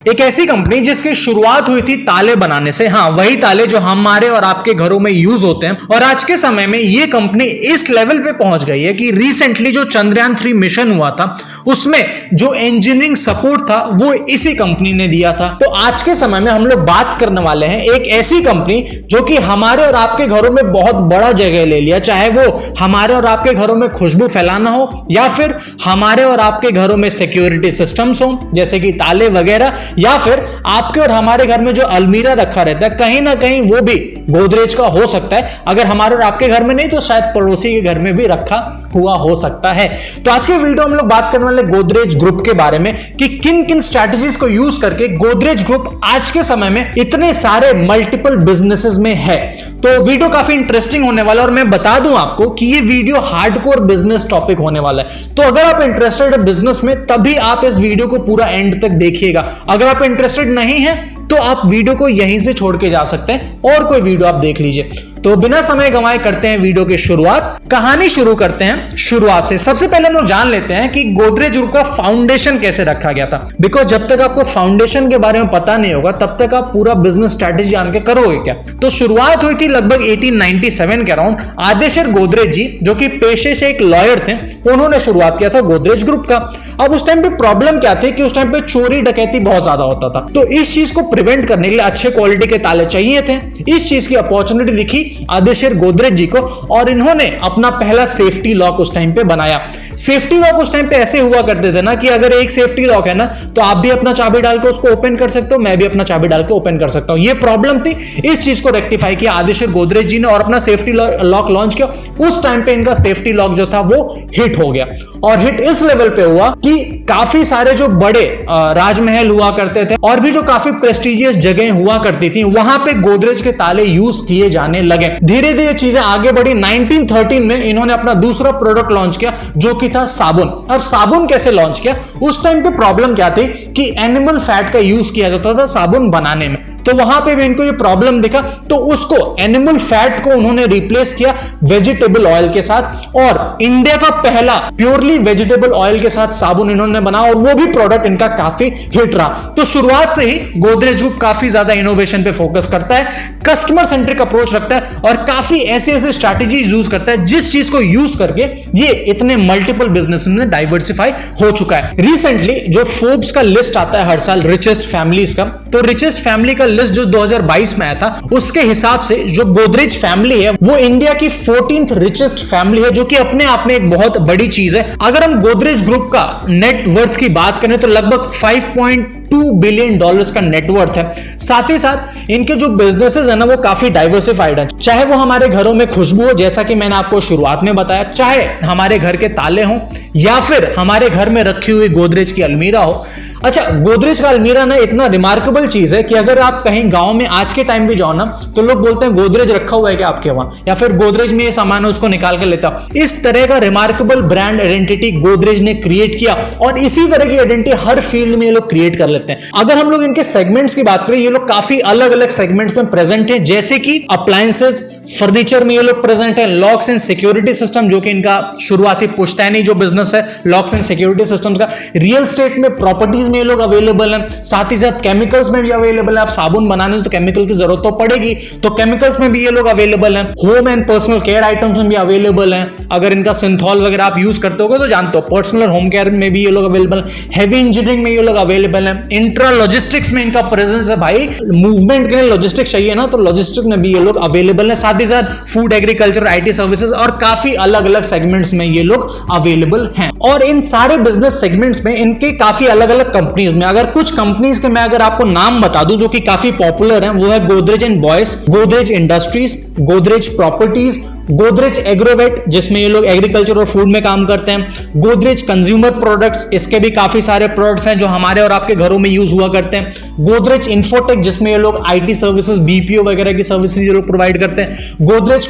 एक ऐसी कंपनी जिसकी शुरुआत हुई थी ताले बनाने से। हाँ, वही ताले जो हमारे और आपके घरों में यूज होते हैं। और आज के समय में ये कंपनी इस लेवल पे पहुंच गई है कि रिसेंटली जो चंद्रयान 3 मिशन हुआ था उसमें जो इंजीनियरिंग सपोर्ट था वो इसी कंपनी ने दिया था। तो आज के समय में हम लोग बात करने वाले हैं एक ऐसी कंपनी जो कि हमारे और आपके घरों में बहुत बड़ा जगह ले लिया, चाहे वो हमारे और आपके घरों में खुशबू फैलाना हो या फिर हमारे और आपके घरों में सिक्योरिटी सिस्टम्स हो जैसे कि ताले वगैरह, या फिर आपके और हमारे घर में जो अलमीरा रखा रहता है कहीं ना कहीं वो भी गोदरेज का हो सकता है। अगर हमारे और आपके घर में नहीं तो शायद पड़ोसी के घर में भी रखा हुआ हो सकता है। तो आज के वीडियो हम लोग बात करने वाले गोदरेज ग्रुप के बारे में कि किन किन स्ट्रैटेजीज को यूज करके गोदरेज ग्रुप आज के समय में इतने सारे मल्टीपल बिजनेसेस में है। तो वीडियो काफी इंटरेस्टिंग होने वाला है और मैं बता दूं आपको कि ये वीडियो हार्डकोर बिजनेस टॉपिक होने वाला है। तो अगर आप इंटरेस्टेड है बिजनेस में तभी आप इस वीडियो को पूरा एंड तक देखिएगा। अगर आप इंटरेस्टेड नहीं है तो आप वीडियो को यहीं से छोड़ के जा सकते हैं और कोई वीडियो आप देख लीजिए। तो बिना समय गंवाए करते हैं वीडियो की शुरुआत। कहानी शुरू करते हैं शुरुआत से। सबसे पहले हम लोग जान लेते हैं कि गोदरेज ग्रुप का फाउंडेशन कैसे रखा गया था। बिकॉज जब तक आपको फाउंडेशन के बारे में पता नहीं होगा तब तक आप पूरा बिजनेस स्ट्रैटेजी जान के करोगे क्या। तो शुरुआत हुई थी लगभग 1897 के अराउंड। आदेशर गोदरेज जी जो कि पेशे से एक लॉयर थे, उन्होंने शुरुआत किया था गोदरेज ग्रुप का। अब उस टाइम पे प्रॉब्लम क्या थी कि उस टाइम पे चोरी डकैती बहुत ज्यादा होता था। तो इस चीज को प्रिवेंट करने के लिए अच्छे क्वालिटी के ताले चाहिए थे। इस चीज की अपॉर्चुनिटी दिखी आदेशर गोदरेज जी को और इन्होंने अपना पहला सेफ्टी लॉक उस टाइम पे बनाया। सेफ्टी लॉक उस टाइम पे ऐसे हुआ करते थे ना कि अगर एक सेफ्टी लॉक है ना तो आप भी अपना चाबी डाल के उसको ओपन कर सकते हो, मैं भी अपना चाबी डाल के ओपन कर सकता हूं। ये प्रॉब्लम थी, इस चीज को रेक्टिफाई किया आदेशर गोदरेज जी ने और अपना सेफ्टी लॉक लॉन्च किया। उस टाइम पे इनका सेफ्टी लॉक जो था वो हिट हो गया और हिट इस लेवल पे हुआ कि काफी सारे जो बड़े राजमहल हुआ करते थे और भी जो काफी प्रेस्टिजियस जगह हुआ करती थी वहां पे गोदरेज के ताले यूज किए जाने लगे। धीरे धीरे चीजें आगे बढ़ी। 1913 में इन्होंने अपना दूसरा प्रोडक्ट लॉन्च किया जो कि था साबुन। अब साबुन कैसे लॉन्च किया, उस टाइम पे प्रॉब्लम क्या थी कि एनिमल फैट का यूज किया जाता था साबुन बनाने में। तो वहां पे भी इनको ये प्रॉब्लम दिखा तो उसको एनिमल फैट को उन्होंने रिप्लेस किया वेजिटेबल ऑयल के साथ और इंडिया का पहला प्योरली वेजिटेबल ऑयल के साथ साबुन इन्होंने बनाया और वो भी प्रोडक्ट इनका काफी हिट रहा। तो शुरुआत से ही गोदरेज ग्रुप काफी ज्यादा इनोवेशन पे फोकस करता है, कस्टमर सेंट्रिक अप्रोच रखता है और काफी ऐसे स्ट्रैटेजी यूज करता है जिस चीज को यूज करके ये इतने मल्टीपल बिजनेस में डाइवर्सिफाई हो चुका है। रिसेंटली जो फोर्ब्स का लिस्ट आता है हर साल रिचेस्ट फैमिलीज का, तो रिचेस्ट फैमिली का लिस्ट जो 2022 में आया था उसके हिसाब से जो गोदरेज फैमिली है वो इंडिया की 14th रिचेस्ट फैमिली है, जो कि अपने आप में एक बहुत बड़ी चीज है। अगर हम गोदरेज ग्रुप का नेट वर्थ की बात करें तो लगभग $5.2 बिलियन का नेटवर्थ है। साथ ही साथ इनके जो बिजनेसेस है ना वो काफी डाइवर्सिफाइड है, चाहे वो हमारे घरों में खुशबू हो जैसा कि मैंने आपको शुरुआत में बताया, चाहे हमारे घर के ताले हों या फिर हमारे घर में रखी हुई गोदरेज की अलमीरा हो। अच्छा, गोदरेज का अलमीरा ना इतना रिमार्केबल चीज है कि अगर आप कहीं गांव में आज के टाइम भी जाओ ना तो लोग बोलते हैं गोदरेज रखा हुआ है क्या आपके वहां, या फिर गोदरेज में ये सामान है उसको निकाल के लेता। इस तरह का रिमार्केबल ब्रांड आइडेंटिटी गोदरेज ने क्रिएट किया और इसी तरह की आइडेंटिटी हर फील्ड में ये लोग क्रिएट कर लेते हैं। अगर हम लोग इनके सेगमेंट्स की बात करें, ये लोग काफी अलग अलग सेगमेंट्स में प्रेजेंट है, जैसे कि अप्लायंसेस, फर्नीचर में ये लोग प्रेजेंट है, लॉक्स एंड सिक्योरिटी सिस्टम जो कि इनका शुरुआती पुश्तैनी जो बिजनेस है लॉक्स एंड सिक्योरिटी सिस्टम्स का, रियल एस्टेट में प्रॉपर्टीज में ये लोग अवेलेबल हैं, साथ ही साथ केमिकल्स में भी अवेलेबल है। आप साबुन बनाने तो केमिकल की जरूरत तो पड़ेगी, तो केमिकल्स में भी ये लोग अवेलेबल हैं। Home and personal care items में भी अवेलेबल हैं। अगर इनका सिंथॉल वगैरह आप यूज करते होगे तो जानते हो, पर्सनल होम केयर में भी ये लोग अवेलेबल हैं, हैवी इंजीनियरिंग में ये लोग अवेलेबल हैं, इंट्रा लॉजिस्टिक्स में इनका प्रेजेंस है। भाई मूवमेंट के लिए लॉजिस्टिक्स चाहिए ना, तो लॉजिस्टिक्स में भी ये लोग अवेलेबल है। साथ ही साथ फूड, एग्रीकल्चर, आईटी सर्विसेज और काफी अलग अलग सेगमेंट्स में ये लोग अवेलेबल हैं। और इन सारे बिजनेस सेगमेंट्स में इनके काफी अलग अलग कंपनीज में, अगर कुछ कंपनीज के मैं अगर आपको नाम बता दूं जो कि काफी पॉपुलर हैं, वो है Godrej and boys, Godrej industries, Godrej properties, Godrej Agrovet जिसमें ये लोग एग्रीकल्चर और फूड में काम करते हैं, गोदरेज कंज्यूमर प्रोडक्ट्स, इसके भी काफी सारे प्रोडक्ट्स हैं जो हमारे और आपके घरों में यूज हुआ करते हैं, गोदरेज इंफोटेक जिसमें ये लोग आईटी सर्विसेज, बीपीओ वगैरह की सर्विसेज ये लोग प्रोवाइड करते हैं, गोदरेज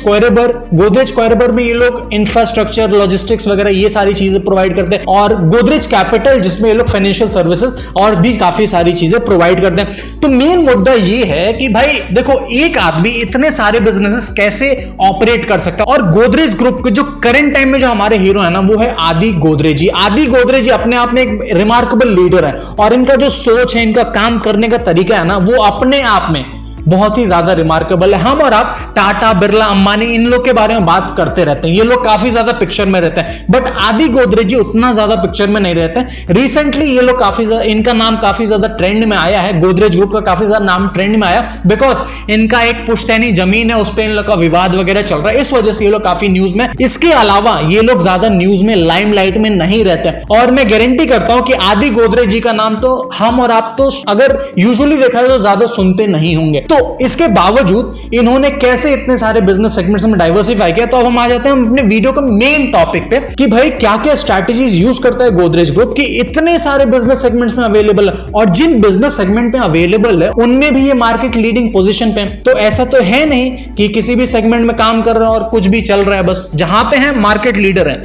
क्वायरबर में ये लोग इंफ्रास्ट्रक्चर, लॉजिस्टिक्स वगैरह ये सारी चीजें प्रोवाइड करते हैं, और गोदरेज कैपिटल जिसमें ये लोग फाइनेंशियल सर्विसेज और भी काफी सारी चीजें प्रोवाइड करते हैं। तो मेन मुद्दा ये है कि भाई देखो, एक आदमी इतने सारे बिजनेसेस कैसे ऑपरेट कर सकता सकता है। और गोदरेज ग्रुप के जो करंट टाइम में जो हमारे हीरो है ना, वो है आदि गोदरेज जी। आदि गोदरेज जी अपने आप में एक रिमार्केबल लीडर है, और इनका जो सोच है, इनका काम करने का तरीका है ना, वो अपने आप में बहुत ही ज्यादा रिमार्केबल है। हम और आप टाटा, बिरला, अंबानी, इन लोग के बारे में बात करते रहते हैं, ये लोग काफी ज्यादा पिक्चर में रहते हैं, बट आदि गोदरेज जी उतना ज्यादा पिक्चर में नहीं रहते हैं। रिसेंटली ये लोग काफी ज्यादा, इनका नाम काफी ज्यादा ट्रेंड में आया है, गोदरेज ग्रुप का काफी ज्यादा नाम ट्रेंड में आया, बिकॉज इनका एक पुश्तैनी जमीन है, उस पर इन लोग का विवाद वगैरह चल रहा है, इस वजह से ये लोग काफी न्यूज में। इसके अलावा ये लोग ज्यादा न्यूज में, लाइमलाइट में नहीं रहते, और मैं गारंटी करता हूं कि आदि गोदरेज जी का नाम तो हम और आप तो अगर यूजुअली देखा जाए तो ज्यादा सुनते नहीं होंगे। तो इसके बावजूद इन्होंने कैसे इतने सारे बिजनेस सेगमेंट्स में डाइवर्सिफाई किया, तो अब हम आ जाते हैं अपने वीडियो के मेन टॉपिक पे कि भाई क्या क्या स्ट्रैटेजीज यूज करता है गोदरेज ग्रुप कि इतने सारे बिजनेस सेगमेंट्स में अवेलेबल है, और जिन बिजनेस सेगमेंट में अवेलेबल है उनमें भी ये मार्केट लीडिंग पोजीशन पे। तो ऐसा तो है नहीं कि किसी भी सेगमेंट में काम कर रहे हैं और कुछ भी चल रहा है, बस जहां पे है मार्केट लीडर है,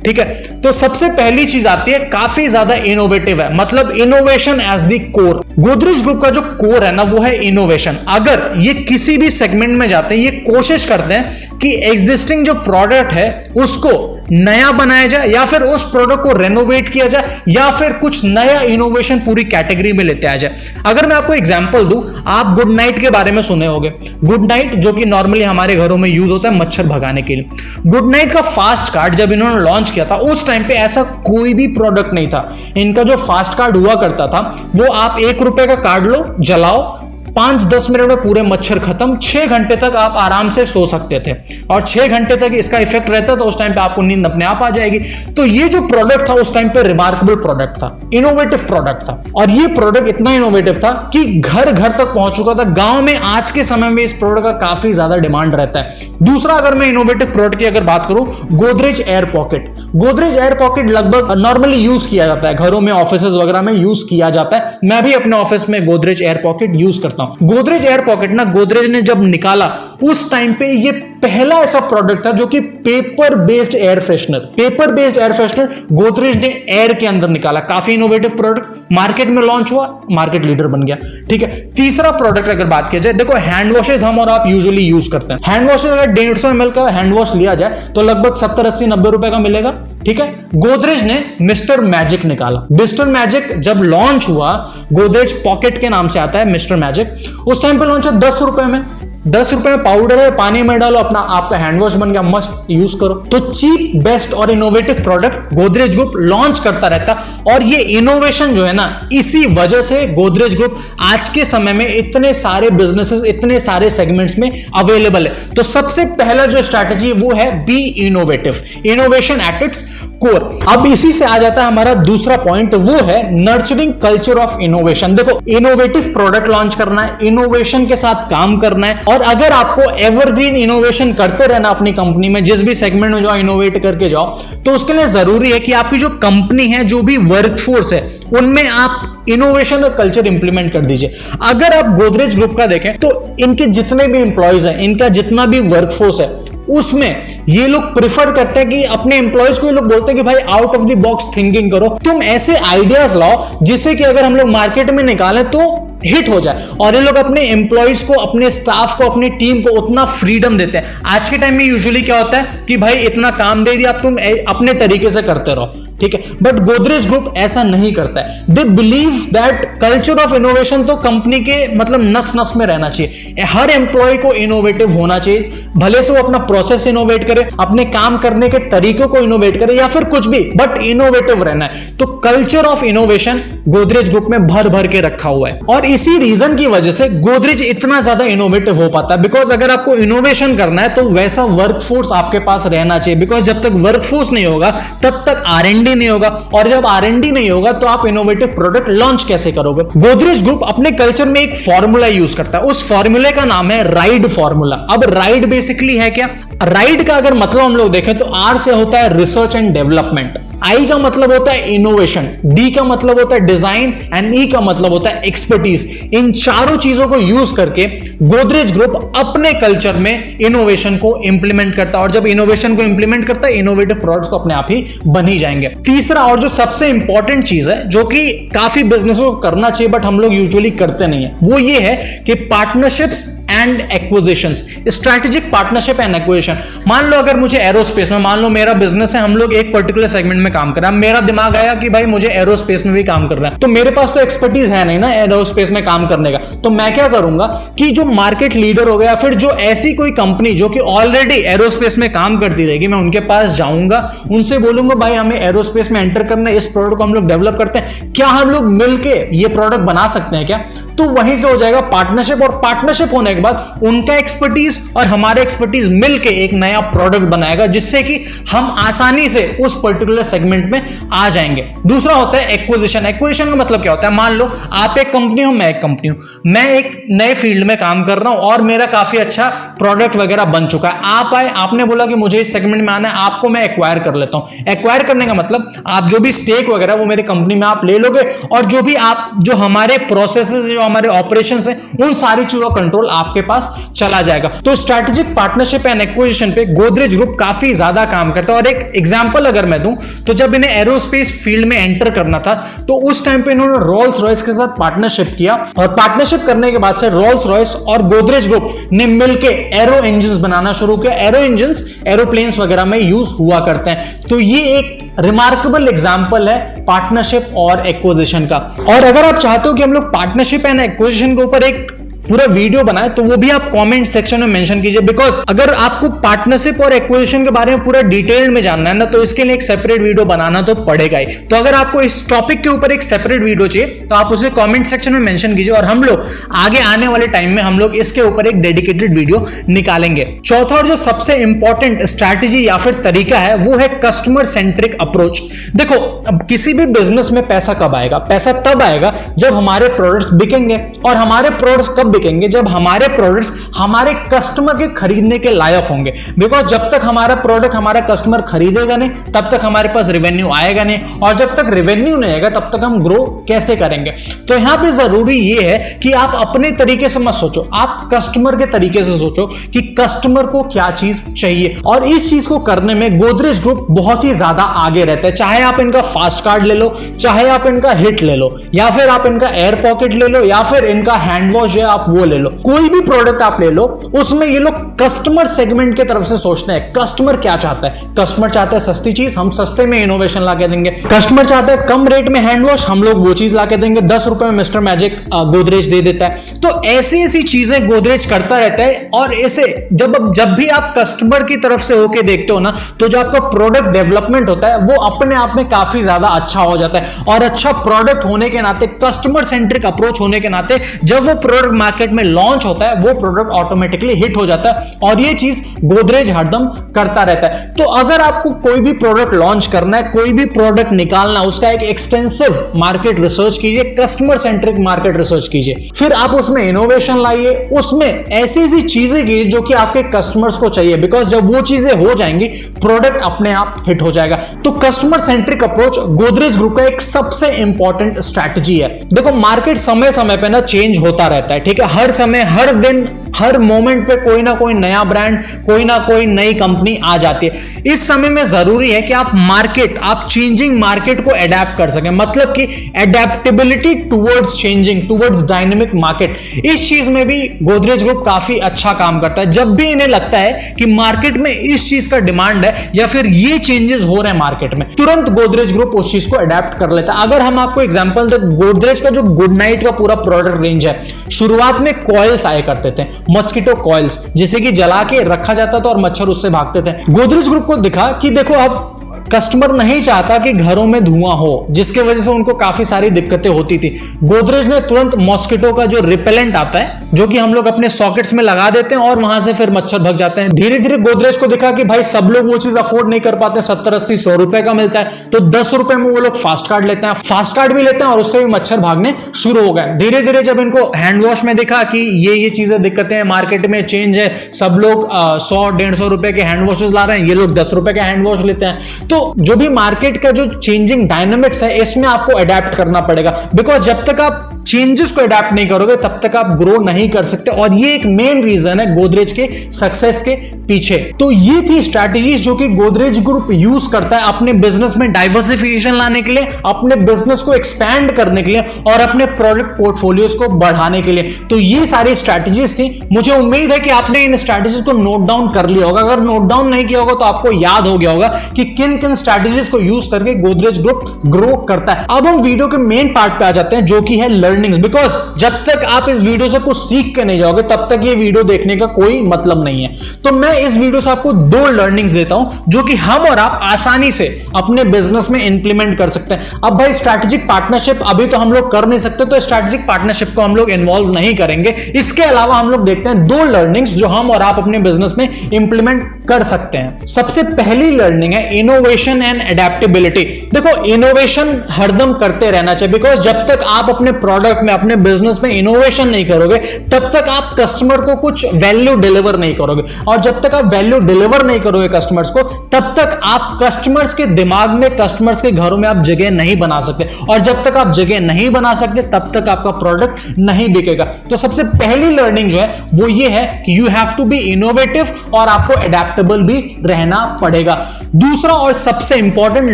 ठीक है। तो सबसे पहली चीज आती है, काफी ज्यादा इनोवेटिव है, मतलब innovation as the core. Godrej group का जो कोर है ना, वो है इनोवेशन। अगर ये किसी भी सेगमेंट में जाते हैं, ये कोशिश करते हैं कि एग्जिस्टिंग जो प्रोडक्ट है उसको नया बनाया जाए, या फिर उस प्रोडक्ट को रेनोवेट किया जाए, या फिर कुछ नया इनोवेशन पूरी कैटेगरी में लेते आ जाए। अगर मैं आपको एग्जांपल दूं, आप गुड नाइट के बारे में सुने होंगे। गुड नाइट जो कि नॉर्मली हमारे घरों में यूज होता है मच्छर भगाने के लिए। गुड नाइट का फास्ट कार्ड जब इन्होंने लॉन्च किया था, उस टाइम पे ऐसा कोई भी प्रोडक्ट नहीं था। इनका जो फास्ट कार्ड हुआ करता था, वो आप ₹1 का कार्ड लो, जलाओ, 5-10 मिनट में पूरे मच्छर खत्म, 6 घंटे तक आप आराम से सो सकते थे, और 6 घंटे तक इसका इफेक्ट रहता था, उस टाइम पे आपको नींद अपने आप आ जाएगी। तो ये जो प्रोडक्ट था उस टाइम पे रिमार्केबल प्रोडक्ट था, इनोवेटिव प्रोडक्ट था, और ये प्रोडक्ट इतना इनोवेटिव था कि घर घर तक पहुंच चुका था। गांव में आज के समय में इस प्रोडक्ट का काफी ज्यादा डिमांड रहता है। दूसरा, अगर मैं इनोवेटिव प्रोडक्ट की अगर बात करूं, Godrej air pocket. Godrej air pocket लगभग नॉर्मली यूज किया जाता है घरों में, ऑफिसेज वगैरह में यूज किया जाता है। मैं भी अपने ऑफिस में गोदरेज एयर पॉकेट यूज करता हूं। गोदरेज एयर पॉकेट ना, गोदरेज ने जब निकाला उस टाइम पे ये पहला ऐसा प्रोडक्ट था जो कि paper based air freshener Godrej ने एयर के अंदर निकाला। काफी इनोवेटिव प्रोडक्ट, मार्केट में लॉन्च हुआ, मार्केट लीडर बन गया, ठीक है। तीसरा प्रोडक्ट अगर बात की जाए, देखो हैंड वॉशेज हम और आप यूजुअली यूज करते हैं। हैंड वॉशेज अगर 150 ml का हैंड वॉश लिया जाए तो लगभग 70, 80, 90 रुपए का मिलेगा, ठीक है। गोदरेज ने मिस्टर मैजिक निकाला। मिस्टर मैजिक जब लॉन्च हुआ, गोदरेज पॉकेट के नाम से आता है मिस्टर मैजिक, उस टाइम पे लॉन्च है 10 रुपए में। 10 रुपए में पाउडर है, पानी में डालो, अपना आपका हैंड वॉश बन गया, मस्त यूज करो। तो चीप, बेस्ट और innovative product Godrej group launch करता रहता, और ये इनोवेशन जो है ना, इसी वजह से गोदरेज ग्रुप आज के समय में इतने सारे बिजनेसेस, इतने सारे सेगमेंट्स में अवेलेबल है। तो सबसे पहला जो स्ट्रैटेजी वो है B innovative, innovation at its core. अब इसी से आ जाता है हमारा दूसरा पॉइंट, वो है नर्चरिंग कल्चर ऑफ इनोवेशन। देखो, इनोवेटिव प्रोडक्ट लॉन्च करना है, इनोवेशन के साथ काम करना है, और अगर आपको एवरग्रीन इनोवेशन करते रहना अपनी कंपनी में, जिस भी सेगमेंट में जाओ इनोवेट करके जाओ, तो उसके लिए जरूरी है कि आपकी जो कंपनी है, जो भी वर्कफोर्स है, उनमें आप इनोवेशन का कल्चर इंप्लीमेंट कर दीजिए। अगर आप गोदरेज ग्रुप का देखें तो इनके जितने भी इंप्लॉयज हैं, इनका जितना भी वर्कफोर्स है, उसमें ये लोग प्रिफर करते हैं कि अपने एम्प्लॉयज को ये लोग बोलते हैं कि भाई out of the box thinking करो, तुम ऐसे आइडियाज लाओ जिससे कि अगर हम लोग मार्केट में निकालें तो हिट हो जाए। और ये लोग अपने एम्प्लॉयज को, अपने स्टाफ को, अपनी टीम को उतना फ्रीडम देते हैं। आज के टाइम में यूजुअली क्या होता है कि भाई इतना काम दे दिया, अब तुम अपने तरीके से करते रहो, ठीक है। बट गोदरेज ग्रुप ऐसा नहीं करता है। They believe that culture of innovation तो कंपनी के मतलब नस नस में रहना चाहिए। हर एम्प्लॉय को इनोवेटिव होना चाहिए, भले से वो अपना प्रोसेस इनोवेट करे, अपने काम करने के तरीकों को इनोवेट करे, या फिर कुछ भी, बट इनोवेटिव रहना है। तो culture of innovation Godrej group में भर भर के रखा हुआ है, और इसी रीजन की वजह से गोदरेज इतना ज्यादा इनोवेटिव हो पाता है। बिकॉज अगर आपको इनोवेशन करना है तो वैसा वर्कफोर्स आपके पास रहना चाहिए, बिकॉज जब तक वर्कफोर्स नहीं होगा तब तक R&D नहीं होगा, और जब R&D नहीं होगा तो आप इनोवेटिव प्रोडक्ट लॉन्च कैसे करोगे। गोदरेज ग्रुप अपने कल्चर में एक फॉर्मूला यूज करता है, उस फॉर्मूले का नाम है राइड फॉर्मूला। अब राइड बेसिकली है क्या? राइड का अगर मतलब हम लोग देखें तो R से होता है रिसर्च एंड डेवलपमेंट, I का मतलब होता है इनोवेशन, D का मतलब होता है डिजाइन, एंड E का मतलब होता है एक्सपर्टीज। इन चारों चीजों को यूज करके गोदरेज ग्रुप अपने कल्चर में इनोवेशन को इंप्लीमेंट करता है, और जब इनोवेशन को इंप्लीमेंट करता है, इनोवेटिव प्रोडक्ट्स तो अपने आप ही बन ही जाएंगे। तीसरा और जो सबसे इंपॉर्टेंट चीज है, जो कि काफी बिजनेस को करना चाहिए बट हम लोग यूजुअली करते नहीं है, वो ये है कि partnerships and acquisitions, strategic partnership and acquisition. मान लो अगर मुझे एरोस्पेस में, मान लो मेरा बिजनेस है, हम लोग एक पर्टिकुलर सेगमेंट में काम कर रहे हैं, मेरा दिमाग आया कि भाई मुझे एरोस्पेस में भी काम करना है, तो मेरे पास तो एक्सपर्टीज है नहीं ना एरोस्पेस में काम करने का, तो मैं क्या करूंगा कि जो मार्केट लीडर हो गया, फिर जो ऐसी कोई कंपनी जो कि ऑलरेडी एरोस्पेस में काम करती रहेगी, मैं उनके पास जाऊंगा, उनसे बोलूंगा भाई हमें एरोस्पेस में एंटर करना है, इस प्रोडक्ट को हम लोग डेवलप करते हैं, क्या हम लोग मिलके ये प्रोडक्ट बना सकते हैं क्या? तो वहीं से हो जाएगा पार्टनरशिप, और पार्टनरशिप होने के बाद उनका एक्सपर्टीज और हमारे एक्सपर्टीज मिलके एक नया प्रोडक्ट बनाएगा, जिससे कि हम आसानी से उस पर्टिकुलर सेगमेंट में आ जाएंगे। दूसरा होता है एक्विजिशन। एक्विजिशन का मतलब क्या होता है? मान लो आप एक कंपनी हो, मैं एक कंपनी हूं, मैं एक नए फील्ड में काम कर रहा हूं और मेरा काफी अच्छा प्रोडक्ट वगैरह बन चुका है। आप आए, आपने बोला कि मुझे इस सेगमेंट में आना है, आपको मैं एक्वायर कर लेता हूं। एक्वायर करने का मतलब आप जो भी स्टेक वगैरह वो मेरी कंपनी में आप ले लोगे, और जो भी आप जो हमारे प्रोसेसेस, जो हमारे ऑपरेशंस हैं, उन सारी चीजों का कंट्रोल आपके पास चला जाएगा। तो स्ट्रैटेजिक पार्टनरशिप एंड एक्विजिशन पे गोदरेज ग्रुप काफी ज्यादा काम करता है। और एक एग्जांपल अगर मैं दूं, तो जब इन्हें एरोस्पेस फील्ड में एंटर करना था, तो उस टाइम पे इन्होंने रोल्स रॉयस के साथ पार्टनरशिप किया, और पार्टनरशिप करने के बाद से रोल्स रॉयस और गोदरेज ग्रुप ने मिलकर एरो इंजन्स बनाना शुरू किया। एरो इंजन्स एरोप्लेन्स वगैरह में यूज हुआ करते हैं। तो ये एक रिमार्केबल एग्जांपल है पार्टनरशिप और एक्विजिशन का। और अगर आप चाहते हो कि हम लोग पार्टनरशिप एंड एक्विजिशन के ऊपर एक पूरा वीडियो बनाए, तो वो भी आप कमेंट सेक्शन में मेंशन कीजिए, बिकॉज अगर आपको पार्टनरशिप और एक्विजिशन के बारे में पूरा डिटेल में जानना है ना, तो इसके लिए एक सेपरेट वीडियो बनाना तो पड़ेगा ही। तो अगर आपको इस टॉपिक के ऊपर एक सेपरेट वीडियो चाहिए, तो आप उसे कमेंट सेक्शन में मेंशन कीजिए, और हम लोग आगे आने वाले टाइम में हम लोग इसके ऊपर एक डेडिकेटेड वीडियो निकालेंगे। चौथा और जो सबसे इंपॉर्टेंट स्ट्रैटेजी या फिर तरीका है, वो है कस्टमर सेंट्रिक अप्रोच। देखो, अब किसी भी बिजनेस में पैसा कब आएगा? पैसा तब आएगा जब हमारे प्रोडक्ट्स बिकेंगे, और हमारे प्रोडक्ट्स कब बिकेंगे? जब हमारे प्रोडक्ट्स हमारे कस्टमर के खरीदने के लायक होंगे। बिकॉज जब तक हमारा प्रोडक्ट हमारा कस्टमर खरीदेगा नहीं, तब तक हमारे पास रेवेन्यू आएगा नहीं, और जब तक रेवेन्यू नहीं आएगा तब तक हम ग्रो कैसे करेंगे? तो यहां पे जरूरी ये है कि आप अपने तरीके से मत सोचो, आप कस्टमर के तरीके से सोचो कि कस्टमर को क्या चीज चाहिए। और इस चीज को करने में गोदरेज ग्रुप बहुत ही ज्यादा आगे रहता है। चाहे आप इनका फास्ट कार्ड ले लो, चाहे आप इनका हिट ले लो, या फिर आप इनका एयर पॉकेट ले लो, या फिर इनका हैंड वॉश है आप वो ले लो, कोई भी प्रोडक्ट आप ले लो, उसमें ये लोग कस्टमर सेगमेंट की तरफ से सोचते हैं। कस्टमर क्या चाहता है? कस्टमर चाहता है सस्ती चीज, हम सस्ते में इनोवेशन ला के देंगे। कस्टमर चाहता है कम रेट में हैंड वॉश, हम लोग वो चीज ला के देंगे। 10 रुपए में मिस्टर मैजिक गोदरेज दे देता है। तो ऐसी ऐसी चीजें गोदरेज करता रहता है, और ऐसे जब भी आप कस्टमर की तरफ से होके देखते हो ना, तो जो आपका प्रोडक्ट डेवलपमेंट होता है वो अपने आप में काफी ज्यादा अच्छा हो जाता है। और अच्छा प्रोडक्ट होने के नाते, कस्टमर सेंट्रिक अप्रोच होने के नाते, जब वो प्रोडक्ट मार्केट में लॉन्च होता है, वो प्रोडक्ट ऑटोमेटिकली हिट हो जाता है। और ये चीज गोदरेज हरदम करता रहता है। तो अगर आपको कोई भी प्रोडक्ट लॉन्च करना है, कोई भी प्रोडक्ट निकालना, उसका एक एक्सटेंसिव मार्केट रिसर्च कीजिए, कस्टमर सेंट्रिक मार्केट रिसर्च कीजिए, फिर आप उसमें इनोवेशन लाइए, उसमें ऐसी ऐसी चीजें कीजिए जो कि आपके कस्टमर्स को चाहिए। बिकॉज जब वो चीजें हो जाएंगी, प्रोडक्ट अपने आप हिट हो जाएगा। तो customer centric approach Godrej group का एक सबसे इंपॉर्टेंट स्ट्रैटेजी है। देखो, मार्केट समय समय पे ना चेंज होता रहता है, ठीक है? हर समय, हर दिन, हर मोमेंट पे कोई ना कोई नया ब्रांड, कोई ना कोई नई कंपनी आ जाती है। इस समय में जरूरी है कि आप चेंजिंग मार्केट को अडेप्ट कर सकें, मतलब कि adaptability towards changing, towards dynamic market. इस चीज में भी गोदरेज ग्रुप काफी अच्छा काम करता है। जब भी इन्हें लगता है कि मार्केट में इस चीज का डिमांड है, या फिर ये चेंजेस हो रहे हैं मार्केट में, तुरंत गोदरेज ग्रुप उस चीज को अडेप्ट कर लेता है। अगर हम आपको एग्जांपल दें, गोदरेज का जो गुड नाइट का पूरा प्रोडक्ट रेंज है, शुरुआत में कॉइल्स आया करते थे, मस्कीटो कॉइल्स, जिसे कि जला के रखा जाता था और मच्छर उससे भागते थे। गोदरेज ग्रुप को दिखा कि देखो, अब कस्टमर नहीं चाहता कि घरों में धुआं हो, जिसके वजह से उनको काफी सारी दिक्कतें होती थी। गोदरेज ने तुरंत मॉस्किटो का जो रिपेलेंट आता है, जो कि हम लोग अपने सॉकेट्स में लगा देते हैं और वहां से फिर मच्छर भग जाते हैं। धीरे धीरे गोदरेज को दिखा कि भाई सब लोग वो चीज अफोर्ड नहीं कर पाते, 70, 80, 100 रुपए का मिलता है, तो 10 रुपए में वो लोग फास्ट कार्ड लेते हैं, फास्ट कार्ड भी लेते हैं, और उससे भी मच्छर भागने शुरू हो गए। धीरे धीरे जब इनको हैंड वॉश में दिखा कि ये चीजें दिक्कतें हैं, मार्केट में चेंज है, सब लोग 100-150 रुपए के हैंड वॉशेस ला रहे हैं, ये लोग 10 रुपए का हैंड वॉश लेते हैं। तो जो भी मार्केट का जो चेंजिंग डायनामिक्स है, इसमें आपको अडेप्ट करना पड़ेगा। बिकॉज जब तक आप चेंजेस को अडेप्ट नहीं करोगे तब तक आप ग्रो नहीं कर सकते, और ये एक मेन रीजन है गोदरेज के सक्सेस के पीछे। तो ये थी स्ट्रैटेजीज जो कि गोदरेज ग्रुप यूज करता है अपने बिजनेस में डाइवर्सिफिकेशन लाने के लिए, अपने बिजनेस को एक्सपैंड करने के लिए और अपने प्रोडक्ट पोर्टफोलियोज को बढ़ाने के लिए। तो ये सारी स्ट्रैटेजीज थी। मुझे उम्मीद है कि आपने इन स्ट्रैटेजीज को नोट डाउन कर लिया होगा। अगर नोट डाउन नहीं किया होगा तो आपको याद हो गया होगा कि किन किन स्ट्रैटेजीज को यूज करके गोदरेज ग्रुप ग्रो करता है। अब हम वीडियो के मेन पार्ट पे आ जाते हैं जो कि है लर्निंग्स, बिकॉज जब तक आप इस वीडियो से कुछ सीख के नहीं जाओगे तब तक ये वीडियो देखने का कोई मतलब नहीं है। तो मैं इस वीडियो से आपको 2 लर्निंग्स देता हूं जो कि हम और आप आसानी से अपने बिजनेस में इंप्लीमेंट कर सकते हैं। अब भाई स्ट्रैटेजिक पार्टनरशिप अभी तो हम लोग कर नहीं सकते, तो स्ट्रैटेजिक पार्टनरशिप को हम लोग इन्वॉल्व नहीं करेंगे। इसके अलावा हम लोग देखते हैं 2 लर्निंग्स जो हम और आप अपने बिजनेस में इंप्लीमेंट कर सकते हैं। सबसे पहली लर्निंग है इनोवेशन एंड एडेप्टेबिलिटी। देखो इनोवेशन हरदम करते रहना चाहिए, बिकॉज जब तक आप अपने प्रोडक्ट में अपने बिजनेस में इनोवेशन नहीं करोगे तब तक आप कस्टमर को कुछ वैल्यू डिलीवर नहीं करोगे, और जब तक आप वैल्यू डिलीवर नहीं करोगे कस्टमर्स को तब तक आप कस्टमर्स के दिमाग में, कस्टमर्स के घरों में आप जगह नहीं बना सकते, और जब तक आप जगह नहीं बना सकते तब तक आपका प्रोडक्ट नहीं बिकेगा। तो सबसे पहली लर्निंग जो है वो ये है कि you have to be innovative और आपको एडेप्टेबल भी रहना पड़ेगा। दूसरा और सबसे इंपॉर्टेंट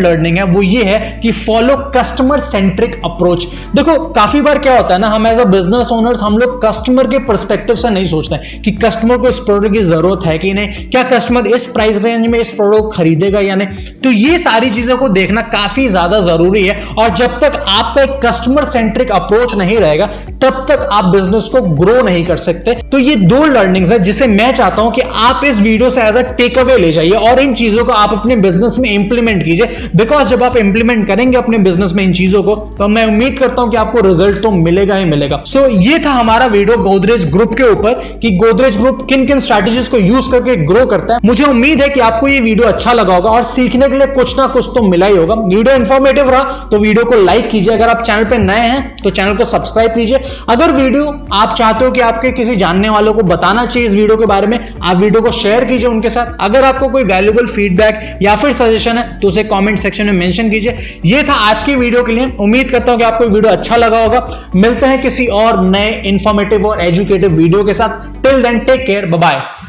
लर्निंग है वो ये है कि फॉलो कस्टमर सेंट्रिक अप्रोच। देखो काफी बार क्या होता है ना, हम एज अ बिजनेस ओनर्स हम लोग कस्टमर के पर्सपेक्टिव से नहीं सोचते हैं कि कस्टमर को इस प्रोडक्ट की जरूरत है कि नहीं, क्या कस्टमर इस प्राइस रेंज में इस प्रोडक्ट खरीदेगा या नहीं। तो ये सारी चीजों को देखना काफी ज्यादा जरूरी है, और जब तक आपका एक कस्टमर सेंट्रिक अप्रोच नहीं रहेगा तब तक आप बिजनेस को ग्रो नहीं कर सकते। तो ये 2 लर्निंग्स है जिसे मैं चाहता हूं कि आप इस वीडियो से एज अ टेक अवे ले जाइए और इन चीजों को आप अपने बिजनेस में इंप्लीमेंट कीजिए, बिकॉज जब आप इंप्लीमेंट करेंगे अपने बिजनेस में इन चीजों को तो मैं उम्मीद करता हूं कि आपको रिजल्ट तो मिलेगा ही मिलेगा। सो ये था हमारा वीडियो गोदरेज ग्रुप के ऊपर कि गोदरेज ग्रुप किन किन स्ट्रैटेजीज को यूज करके ग्रो करता है। मुझे उम्मीद है कि आपको ये वीडियो अच्छा लगा होगा और सीखने के लिए कुछ ना कुछ तो मिला ही होगा। वीडियो इंफॉर्मेटिव रहा तो वीडियो को लाइक कीजिए, अगर आप चैनल पे नए हैं तो चैनल को सब्सक्राइब कीजिए। अगर वीडियो आप चाहते हो कि आपके किसी जानने वालों को बताना चाहिए इस वीडियो के बारे में, आप वीडियो को शेयर कीजिए उनके साथ। अगर आपको कोई वैल्यूएबल फीडबैक या फिर सजेशन है तो उसे कमेंट सेक्शन में मेंशन कीजिए। ये था आज की वीडियो के लिए। उम्मीद करता हूं कि आपको वीडियो अच्छा लगा होगा। मिलते हैं किसी और नए इंफॉर्मेटिव और एजुकेटिव वीडियो के साथ। Till then take care, bye bye.